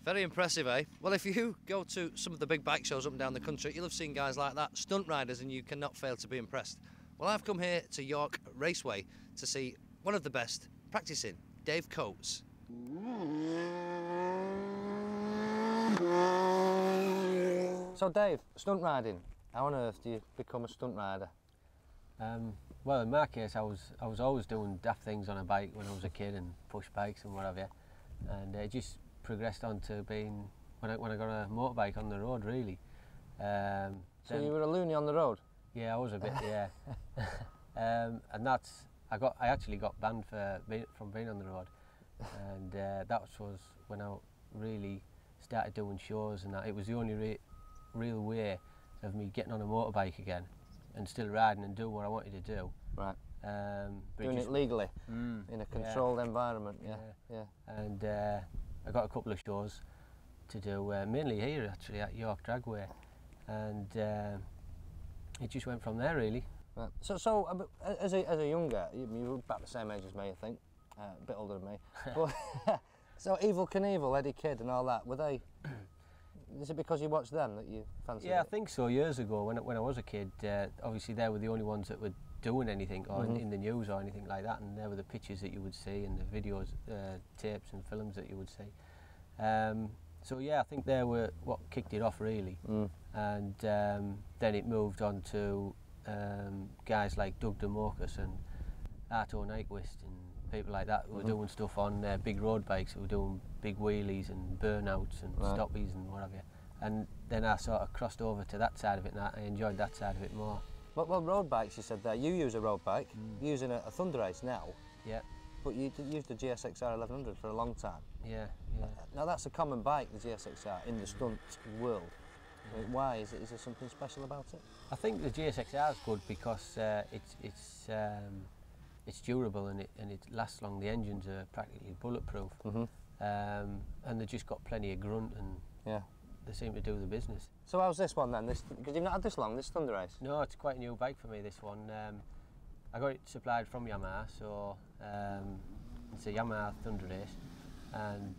Very impressive, eh? Well, if you go to some of the big bike shows up and down the country, you'll have seen guys like that, stunt riders, and you cannot fail to be impressed. Well, I've come here to York Raceway to see one of the best practicing, Dave Coates. So, Dave, stunt riding. How on earth do you become a stunt rider? Well, in my case, I was always doing daft things on a bike when I was a kid and push bikes and what have you, and it just progressed on to being when I got a motorbike on the road, really. So you were a loony on the road? Yeah, I was a bit, yeah. And that's I actually got banned from being on the road, and that was when I really started doing shows, and that it was the only real way of me getting on a motorbike again and still riding and doing what I wanted to do. Right. Doing it legally in a controlled environment. Yeah. And I got a couple of shows to do, mainly here actually at York Dragway, and it just went from there, really. Right. So as a younger, you were about the same age as me, I think, a bit older than me. But so Evel Knievel, Eddie Kidd, and all that, were they? Is it because you watched them that you fancied it? Yeah, I think so. Years ago, when I was a kid, obviously they were the only ones that were doing anything or in the news or anything like that, and they were the pictures that you would see and the videos, tapes and films that you would see. So yeah, I think they were what kicked it off, really. And then it moved on to guys like Doug DeMorcus and Arto Nyquist and people like that who were doing stuff on big road bikes, who were doing big wheelies and burnouts and stoppies and what have you. And then I sort of crossed over to that side of it, and I enjoyed that side of it more. Well, road bikes, you said there. You use a road bike. You're using a Thunder Ace now. Yeah. But you used the GSXR 1100 for a long time. Yeah. Now that's a common bike, the GSXR, in the stunt world. I mean, why? Is there something special about it? I think the GSXR is good because it's durable and it lasts long. The engines are practically bulletproof, and they've just got plenty of grunt, and they seem to do the business. So how's this one then? Because you've not had this long, this Thunder Ace? No, it's quite a new bike for me, this one. I got it supplied from Yamaha, so it's a Yamaha Thunder Ace, and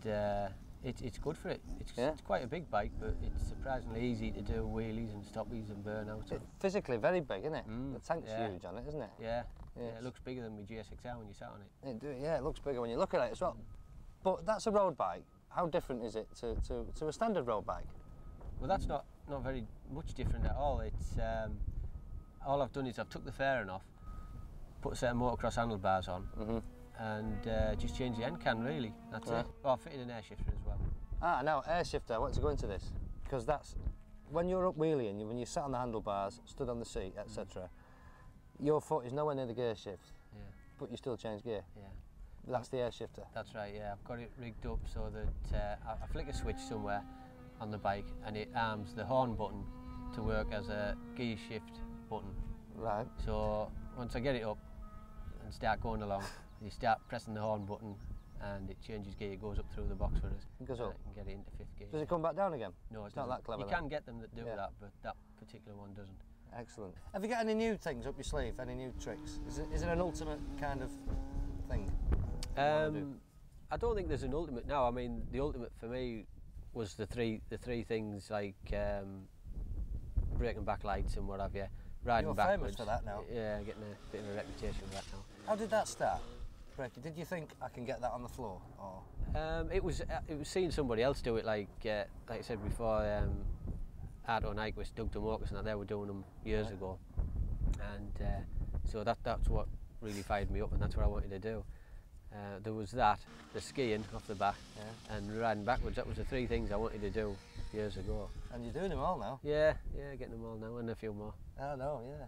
it's good for it. It's quite a big bike, but it's surprisingly easy to do wheelies and stoppies and burnouts. It's physically very big, isn't it? The tank's huge on it, isn't it? Yeah, it looks bigger than my GSXR when you sat on it. It looks bigger when you look at it as well. But that's a road bike. How different is it to a standard road bike? Well, that's not very much different at all. It's all I've done is I've took the fairing off, put a set of motocross handlebars on, and just changed the end can, really. That's it. Oh, I fitted an air shifter as well. Now air shifter. I want to go into this because that's when you're up wheeling, when you sat on the handlebars, stood on the seat, etc. Your foot is nowhere near the gear shift, but you still change gear. Yeah. That's the air shifter. That's right, yeah. I've got it rigged up so that I flick a switch somewhere on the bike and it arms the horn button to work as a gear shift button. Right. So once I get it up and start going along, you start pressing the horn button and it changes gear, it goes up through the box for us. It goes up? And get it into fifth gear. Does it come back down again? No, it's not that clever. You can get them that do that, but that particular one doesn't. Excellent. Have you got any new things up your sleeve? Any new tricks? Is it an ultimate kind of thing? I don't think there's an ultimate now. I mean, the ultimate for me was the three things like braking back lights and what have you, riding You're backwards. Famous for that now. Yeah, getting a bit of a reputation for that now. How did that start? Braking. Did you think I can get that on the floor? Or? It was seeing somebody else do it, like I said before. Arto Nyquist, Doug DeMorcus, and they were doing them years ago, and so that's what really fired me up, and that's what I wanted to do. There was that, the skiing off the back, and riding backwards. That was the three things I wanted to do years ago. And you're doing them all now? Yeah, getting them all now, and a few more. I know, yeah.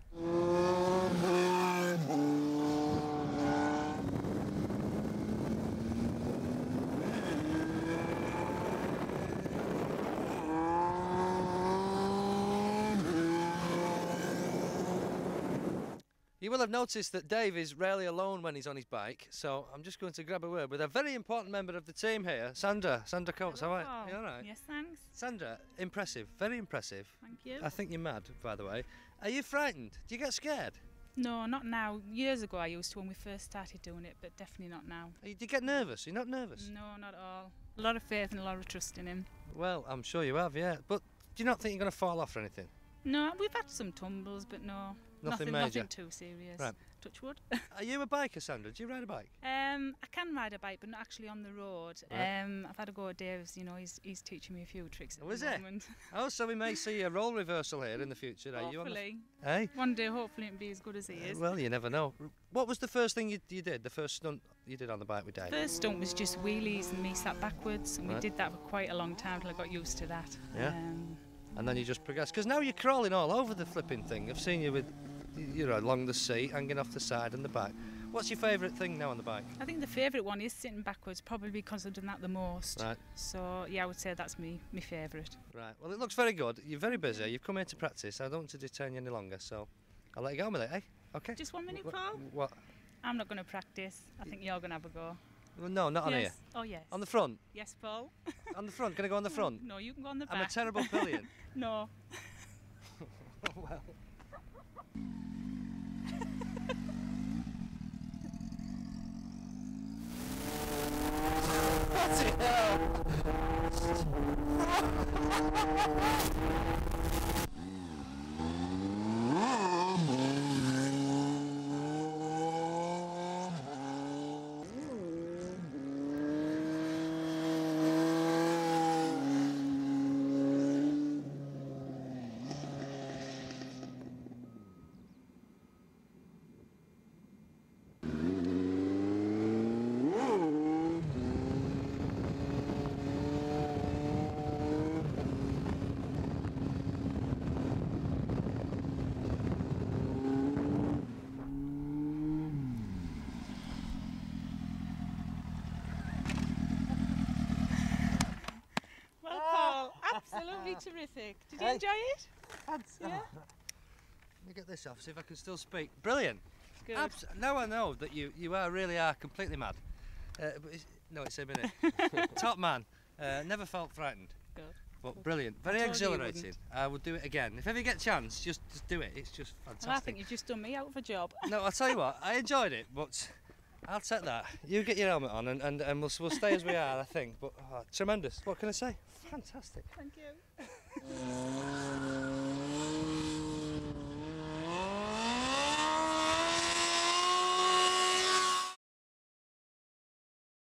You will have noticed that Dave is rarely alone when he's on his bike, so I'm just going to grab a word with a very important member of the team here, Sandra Coates. How are you? You all right? Yes, thanks. Sandra, impressive, very impressive. Thank you. I think you're mad, by the way. Are you frightened? Do you get scared? No, not now. Years ago I used to when we first started doing it, but definitely not now. Do you get nervous? You're not nervous? No, not at all. A lot of faith and a lot of trust in him. Well, I'm sure you have, yeah. But do you not think you're going to fall off or anything? No, we've had some tumbles, but no, Nothing major? nothing too serious. Right. Touch wood. Are you a biker, Sandra? Do you ride a bike? I can ride a bike, but not actually on the road. Right. I've had a go at Dave's, you know, he's teaching me a few tricks at Oh, is the it? moment. Oh, so we may see a role reversal here in the future. Are you on Hopefully. the... Hey? One day, hopefully, it'll be as good as he is. Well, you never know. What was the first thing you did, the first stunt you did on the bike with Dave? First stunt was just wheelies and me sat backwards, and we Right. did that for quite a long time till I got used to that. Yeah. And then you just progressed. Because now you're crawling all over the flipping thing. I've seen you with, you know, along the seat, hanging off the side and the back. What's your favourite thing now on the bike? I think the favourite one is sitting backwards, probably because I've done that the most. Right. So yeah, I would say that's my favourite. Right. Well, it looks very good. You're very busy. You've come here to practice. I don't want to detain you any longer, so I'll let you get on with it, eh? Okay. Just 1 minute, Paul. What? I'm not going to practice. I think you're going to have a go. Well, no, not on yes. here. Oh yes. On the front. Yes, Paul. On the front. Can I go on the front? No, you can go on the back. I'm a terrible pillion. No. Well. Bloody hell! Well, Paul, absolutely terrific. Did you Hey. enjoy it? Yeah. Let me get this off, see if I can still speak. Brilliant. Good. Now I know that you really are completely mad. No, it's him, innit? Top man. Never felt frightened. Good. But brilliant. Very told you you exhilarating. I would do it again. If ever you get a chance, just do it. It's just fantastic. Well, I think you've just done me out of a job. No, I'll tell you what, I enjoyed it, but I'll take that. You get your helmet on and we'll stay as we are, I think. But tremendous. What can I say? Fantastic. Thank you.